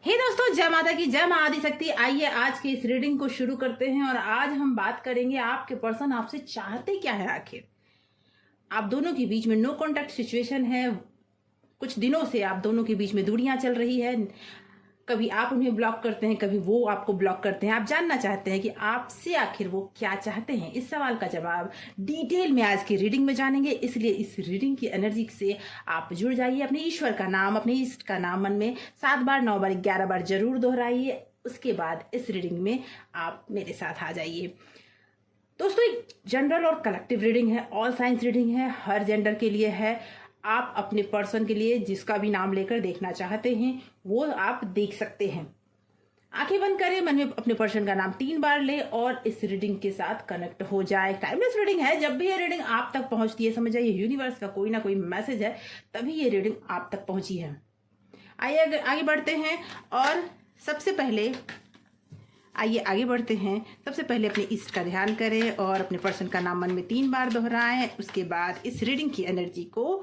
हे दोस्तों, जय माता की, जय मां आदिशक्ति। आइए आज की इस रीडिंग को शुरू करते हैं और आज हम बात करेंगे आपके पर्सन आपसे चाहते क्या है। आखिर आप दोनों के बीच में नो कॉन्टैक्ट सिचुएशन है। कुछ दिनों से आप दोनों के बीच में दूरियां चल रही है। कभी आप उन्हें ब्लॉक करते हैं, कभी वो आपको ब्लॉक करते हैं। आप जानना चाहते हैं कि आपसे आखिर वो क्या चाहते हैं। इस सवाल का जवाब डिटेल में आज की रीडिंग में जानेंगे, इसलिए इस रीडिंग की एनर्जी से आप जुड़ जाइए। अपने ईश्वर का नाम, अपने इष्ट का नाम मन में 7 बार, 9 बार, 11 बार जरूर दोहराइए। उसके बाद इस रीडिंग में आप मेरे साथ आ जाइए। दोस्तों, एक जनरल और कलेक्टिव रीडिंग है, ऑल साइंस रीडिंग है, हर जेंडर के लिए है। आप अपने पर्सन के लिए जिसका भी नाम लेकर देखना चाहते हैं वो आप देख सकते हैं। आंखें बंद करें, मन में अपने पर्सन का नाम 3 बार ले और इस रीडिंग के साथ कनेक्ट हो जाए। टाइमलेस रीडिंग है। जब भी ये रीडिंग आप तक पहुंचती है, समझ जाइए यूनिवर्स का कोई ना कोई मैसेज है, तभी ये रीडिंग आप तक पहुंची है। आइए आगे बढ़ते हैं और सबसे पहले सबसे पहले अपने इष्ट का ध्यान करें और अपने पर्सन का नाम मन में 3 बार दोहराएं। उसके बाद इस रीडिंग की एनर्जी को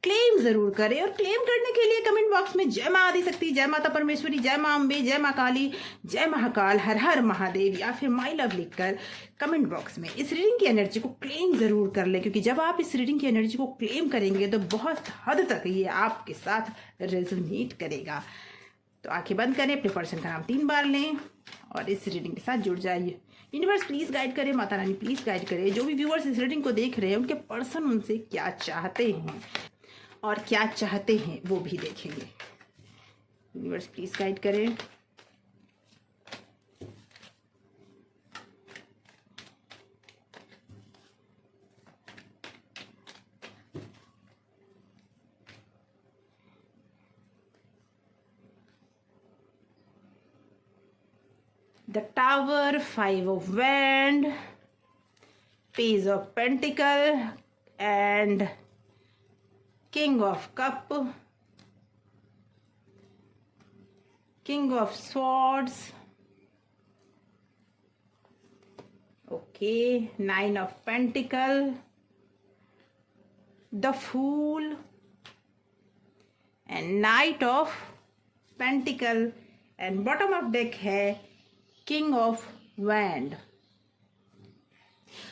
क्लेम जरूर करें और क्लेम करने के लिए कमेंट बॉक्स में जय मां आदिशक्ति, जय माता परमेश्वरी, जय मां अम्बे, जय मां काली, जय महाकाल, हर हर महादेव या फिर माई लव लिखकर कमेंट बॉक्स में इस रीडिंग की एनर्जी को क्लेम जरूर कर ले, क्योंकि जब आप इस रीडिंग की एनर्जी को क्लेम करेंगे तो बहुत हद तक ये आपके साथ रेजोनेट करेगा। तो आंखें बंद करें, अपने पर्सन का नाम 3 बार लें और इस रीडिंग के साथ जुड़ जाइए। यूनिवर्स प्लीज गाइड करे, माता रानी प्लीज गाइड करे। जो भी व्यूअर्स इस रीडिंग को देख रहे हैं उनके पर्सन उनसे क्या चाहते हैं और क्या चाहते हैं वो भी देखेंगे। यूनिवर्स प्लीज गाइड करें। The Tower, 5 of Wand, Page of Pentacle and King of Cup, King of Swords, okay, 9 of Pentacle, the Fool and Knight of Pentacle and bottom of deck है किंग ऑफ वैंड।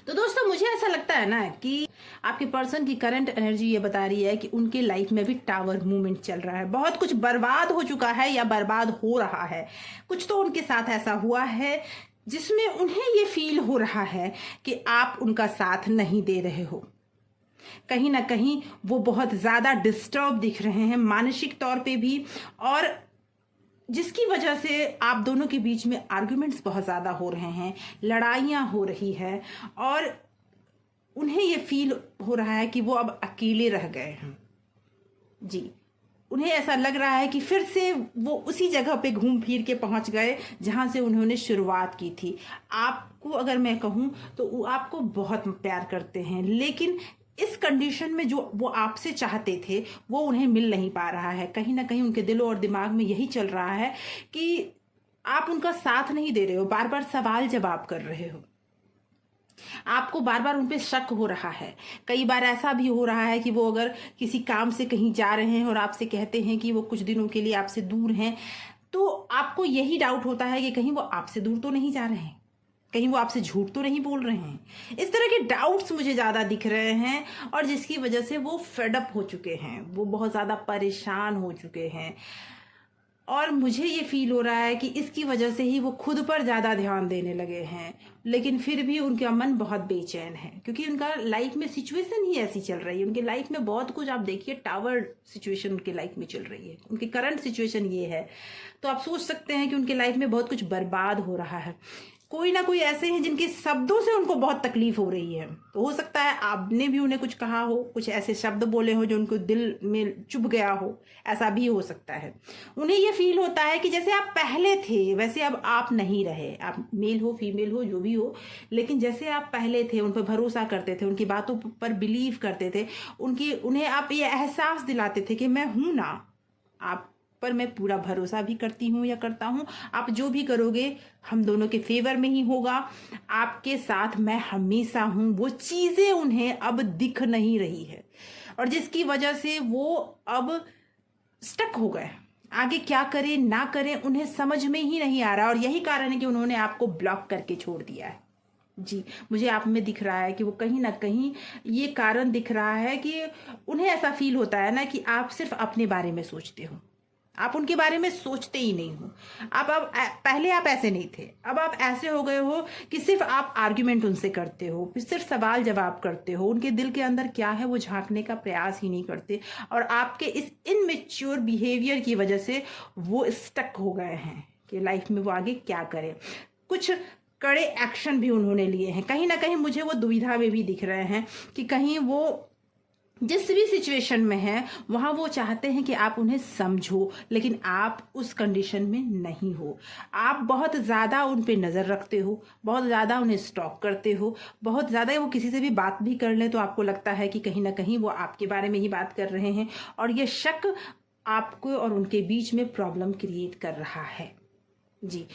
तो दोस्तों, मुझे ऐसा लगता है ना कि आपके पर्सन की करंट एनर्जी ये बता रही है कि उनके लाइफ में भी टावर मूवमेंट चल रहा है। बहुत कुछ बर्बाद हो चुका है या बर्बाद हो रहा है। कुछ तो उनके साथ ऐसा हुआ है जिसमें उन्हें ये फील हो रहा है कि आप उनका साथ नहीं दे रहे हो। कहीं ना कहीं वो बहुत ज्यादा डिस्टर्ब दिख रहे हैं, मानसिक तौर पे भी, और जिसकी वजह से आप दोनों के बीच में आर्गुमेंट्स बहुत ज़्यादा हो रहे हैं, लड़ाइयाँ हो रही है और उन्हें ये फील हो रहा है कि वो अब अकेले रह गए हैं। जी, उन्हें ऐसा लग रहा है कि फिर से वो उसी जगह पे घूम फिर के पहुंच गए जहां से उन्होंने शुरुआत की थी। आपको अगर मैं कहूं तो वो आपको बहुत प्यार करते हैं, लेकिन इस कंडीशन में जो वो आपसे चाहते थे वो उन्हें मिल नहीं पा रहा है। कहीं ना कहीं उनके दिल और दिमाग में यही चल रहा है कि आप उनका साथ नहीं दे रहे हो, बार बार सवाल जवाब कर रहे हो, आपको बार बार उन पे शक हो रहा है। कई बार ऐसा भी हो रहा है कि वो अगर किसी काम से कहीं जा रहे हैं और आपसे कहते हैं कि वो कुछ दिनों के लिए आपसे दूर हैं, तो आपको यही डाउट होता है कि कहीं वो आपसे दूर तो नहीं जा रहे हैं, कहीं वो आपसे झूठ तो नहीं बोल रहे हैं। इस तरह के डाउट्स मुझे ज़्यादा दिख रहे हैं और जिसकी वजह से वो फेडअप हो चुके हैं, वो बहुत ज़्यादा परेशान हो चुके हैं। और मुझे ये फील हो रहा है कि इसकी वजह से ही वो खुद पर ज़्यादा ध्यान देने लगे हैं, लेकिन फिर भी उनका मन बहुत बेचैन है, क्योंकि उनका लाइफ में सिचुएशन ही ऐसी चल रही है। उनके लाइफ में बहुत कुछ, आप देखिए टावर सिचुएशन उनके लाइफ में चल रही है, उनकी करंट सिचुएशन ये है। तो आप सोच सकते हैं कि उनके लाइफ में बहुत कुछ बर्बाद हो रहा है। कोई ना कोई ऐसे हैं जिनके शब्दों से उनको बहुत तकलीफ हो रही है। तो हो सकता है आपने भी उन्हें कुछ कहा हो, कुछ ऐसे शब्द बोले हो जो उनको दिल में चुभ गया हो, ऐसा भी हो सकता है। उन्हें ये फील होता है कि जैसे आप पहले थे वैसे अब आप नहीं रहे। आप मेल हो फीमेल हो जो भी हो, लेकिन जैसे आप पहले थे, उन पर भरोसा करते थे, उनकी बातों पर बिलीव करते थे, उन्हें आप ये एहसास दिलाते थे कि मैं हूं ना, आप पर मैं पूरा भरोसा भी करती हूँ या करता हूँ, आप जो भी करोगे हम दोनों के फेवर में ही होगा, आपके साथ मैं हमेशा हूँ। वो चीज़ें उन्हें अब दिख नहीं रही है और जिसकी वजह से वो अब स्टक हो गए। आगे क्या करें ना करें उन्हें समझ में ही नहीं आ रहा, और यही कारण है कि उन्होंने आपको ब्लॉक करके छोड़ दिया है। जी, मुझे आप में दिख रहा है कि वो कहीं ना कहीं ये कारण दिख रहा है कि उन्हें ऐसा फील होता है ना कि आप सिर्फ अपने बारे में सोचते हो, आप उनके बारे में सोचते ही नहीं हो। अब पहले आप ऐसे नहीं थे, अब आप ऐसे हो गए हो कि सिर्फ आप आर्ग्यूमेंट उनसे करते हो, फिर सिर्फ सवाल जवाब करते हो, उनके दिल के अंदर क्या है वो झांकने का प्रयास ही नहीं करते, और आपके इस इनमेच्योर बिहेवियर की वजह से वो स्टक हो गए हैं कि लाइफ में वो आगे क्या करें। कुछ कड़े एक्शन भी उन्होंने लिए हैं, कहीं ना कहीं मुझे वो दुविधा में भी दिख रहे हैं कि कहीं वो जिस भी सिचुएशन में है वहाँ वो चाहते हैं कि आप उन्हें समझो, लेकिन आप उस कंडीशन में नहीं हो। आप बहुत ज़्यादा उन पे नज़र रखते हो, बहुत ज़्यादा उन्हें स्टॉक करते हो, बहुत ज़्यादा वो किसी से भी बात भी कर लें तो आपको लगता है कि कहीं ना कहीं वो आपके बारे में ही बात कर रहे हैं, और ये शक आपको और उनके बीच में प्रॉब्लम क्रिएट कर रहा है। जी,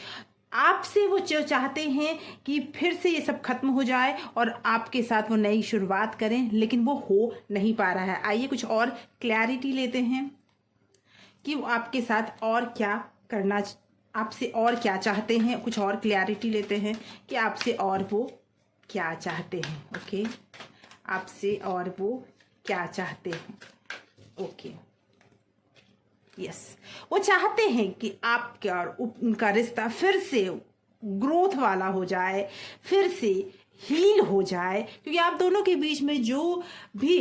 आपसे वो चाहते हैं कि फिर से ये सब खत्म हो जाए और आपके साथ वो नई शुरुआत करें, लेकिन वो हो नहीं पा रहा है। आइए कुछ और क्लैरिटी लेते हैं कि वो आपके साथ और क्या करना, आपसे और क्या चाहते हैं। कुछ और क्लैरिटी लेते हैं कि आपसे और वो क्या चाहते हैं। ओके, आपसे और वो क्या चाहते हैं। ओके, यस, वो चाहते हैं कि आपका और उनका रिश्ता फिर से ग्रोथ वाला हो जाए, फिर से हील हो जाए, क्योंकि आप दोनों के बीच में जो भी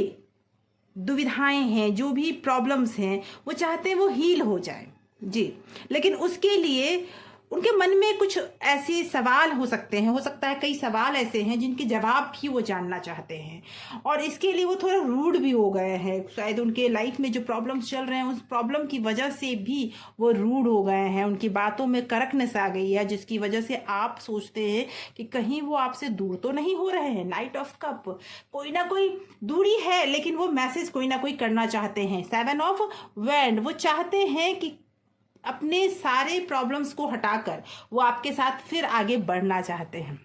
दुविधाएं हैं, जो भी प्रॉब्लम्स हैं, वो चाहते हैं वो हील हो जाए। जी, लेकिन उसके लिए उनके मन में कुछ ऐसे सवाल हो सकते हैं, हो सकता है कई सवाल ऐसे हैं जिनके जवाब भी वो जानना चाहते हैं, और इसके लिए वो थोड़ा रूड भी हो गए हैं। शायद उनके लाइफ में जो प्रॉब्लम्स चल रहे हैं उस प्रॉब्लम की वजह से भी वो रूड हो गए हैं, उनकी बातों में कड़कनेस आ गई है, जिसकी वजह से आप सोचते हैं कि कहीं वो आपसे दूर तो नहीं हो रहे हैं। नाइट ऑफ कप, कोई ना कोई दूरी है, लेकिन वो मैसेज कोई ना कोई करना चाहते हैं। 7 ऑफ वैंड, वो चाहते हैं कि अपने सारे प्रॉब्लम्स को हटाकर वो आपके साथ फिर आगे बढ़ना चाहते हैं।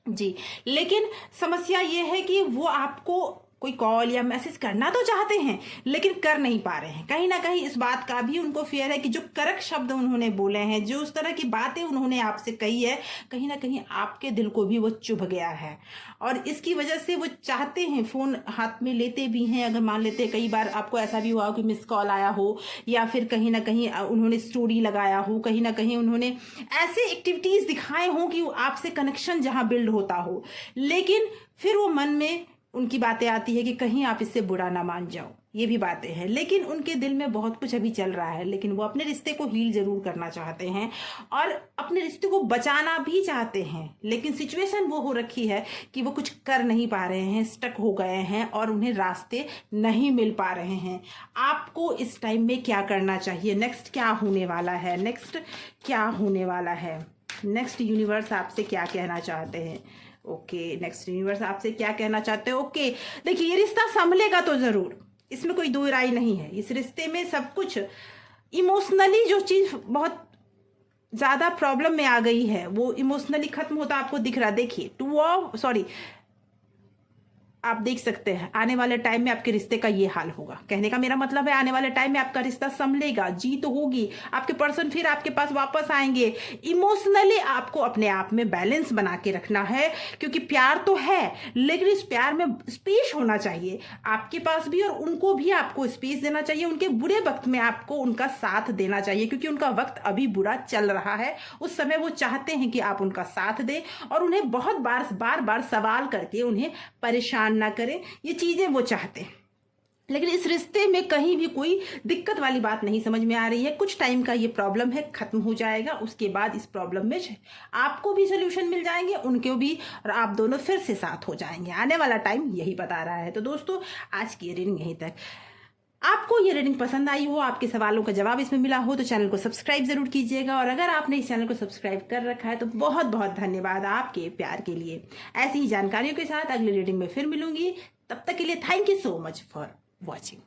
जी, लेकिन समस्या ये है कि वो आपको कोई कॉल या मैसेज करना तो चाहते हैं, लेकिन कर नहीं पा रहे हैं। कहीं ना कहीं इस बात का भी उनको फियर है कि जो कड़क शब्द उन्होंने बोले हैं, जो उस तरह की बातें उन्होंने आपसे कही है, कहीं ना कहीं आपके दिल को भी वो चुभ गया है, और इसकी वजह से वो चाहते हैं, फ़ोन हाथ में लेते भी हैं। अगर मान लेते हैं, कई बार आपको ऐसा भी हुआ हो कि मिस कॉल आया हो, या फिर कहीं ना कहीं उन्होंने स्टोरी लगाया हो, कहीं ना कहीं उन्होंने ऐसे एक्टिविटीज़ दिखाए हों कि आपसे कनेक्शन जहाँ बिल्ड होता हो, लेकिन फिर वो मन में उनकी बातें आती है कि कहीं आप इससे बुरा ना मान जाओ। ये भी बातें हैं, लेकिन उनके दिल में बहुत कुछ अभी चल रहा है, लेकिन वो अपने रिश्ते को हील जरूर करना चाहते हैं और अपने रिश्ते को बचाना भी चाहते हैं, लेकिन सिचुएशन वो हो रखी है कि वो कुछ कर नहीं पा रहे हैं, स्टक हो गए हैं और उन्हें रास्ते नहीं मिल पा रहे हैं। आपको इस टाइम में क्या करना चाहिए? नेक्स्ट क्या होने वाला है? नेक्स्ट क्या होने वाला है? नेक्स्ट यूनिवर्स आपसे क्या कहना चाहते हैं? ओके, नेक्स्ट यूनिवर्स आपसे क्या कहना चाहते हो? ओके, देखिए, ये रिश्ता संभलेगा तो जरूर, इसमें कोई दो राय नहीं है। इस रिश्ते में सब कुछ इमोशनली जो चीज बहुत ज्यादा प्रॉब्लम में आ गई है वो इमोशनली खत्म होता आपको दिख रहा। देखिए, आप देख सकते हैं आने वाले टाइम में आपके रिश्ते का ये हाल होगा। कहने का मेरा मतलब है आने वाले टाइम में आपका रिश्ता संभलेगा, जीत होगी, आपके पर्सन फिर आपके पास वापस आएंगे। इमोशनली आपको अपने आप में बैलेंस बना के रखना है, क्योंकि प्यार तो है, लेकिन इस प्यार में स्पेस होना चाहिए आपके पास भी, और उनको भी आपको स्पेस देना चाहिए। उनके बुरे वक्त में आपको उनका साथ देना चाहिए, क्योंकि उनका वक्त अभी बुरा चल रहा है। उस समय वो चाहते हैं कि आप उनका साथ दें और उन्हें बहुत बार बार सवाल करके उन्हें परेशान ना करें। ये चीजें वो चाहते हैं, लेकिन इस रिश्ते में कहीं भी कोई दिक्कत वाली बात नहीं समझ में आ रही है। कुछ टाइम का ये प्रॉब्लम है, खत्म हो जाएगा, उसके बाद इस प्रॉब्लम में आपको भी सोल्यूशन मिल जाएंगे, उनको भी, और आप दोनों फिर से साथ हो जाएंगे। आने वाला टाइम यही बता रहा है। तो दोस्तों, आज की रीडिंग यहीं तक। आपको ये रीडिंग पसंद आई हो, आपके सवालों का जवाब इसमें मिला हो, तो चैनल को सब्सक्राइब जरूर कीजिएगा, और अगर आपने इस चैनल को सब्सक्राइब कर रखा है तो बहुत बहुत धन्यवाद आपके प्यार के लिए। ऐसी ही जानकारियों के साथ अगली रीडिंग में फिर मिलूंगी। तब तक के लिए thank you so much for watching.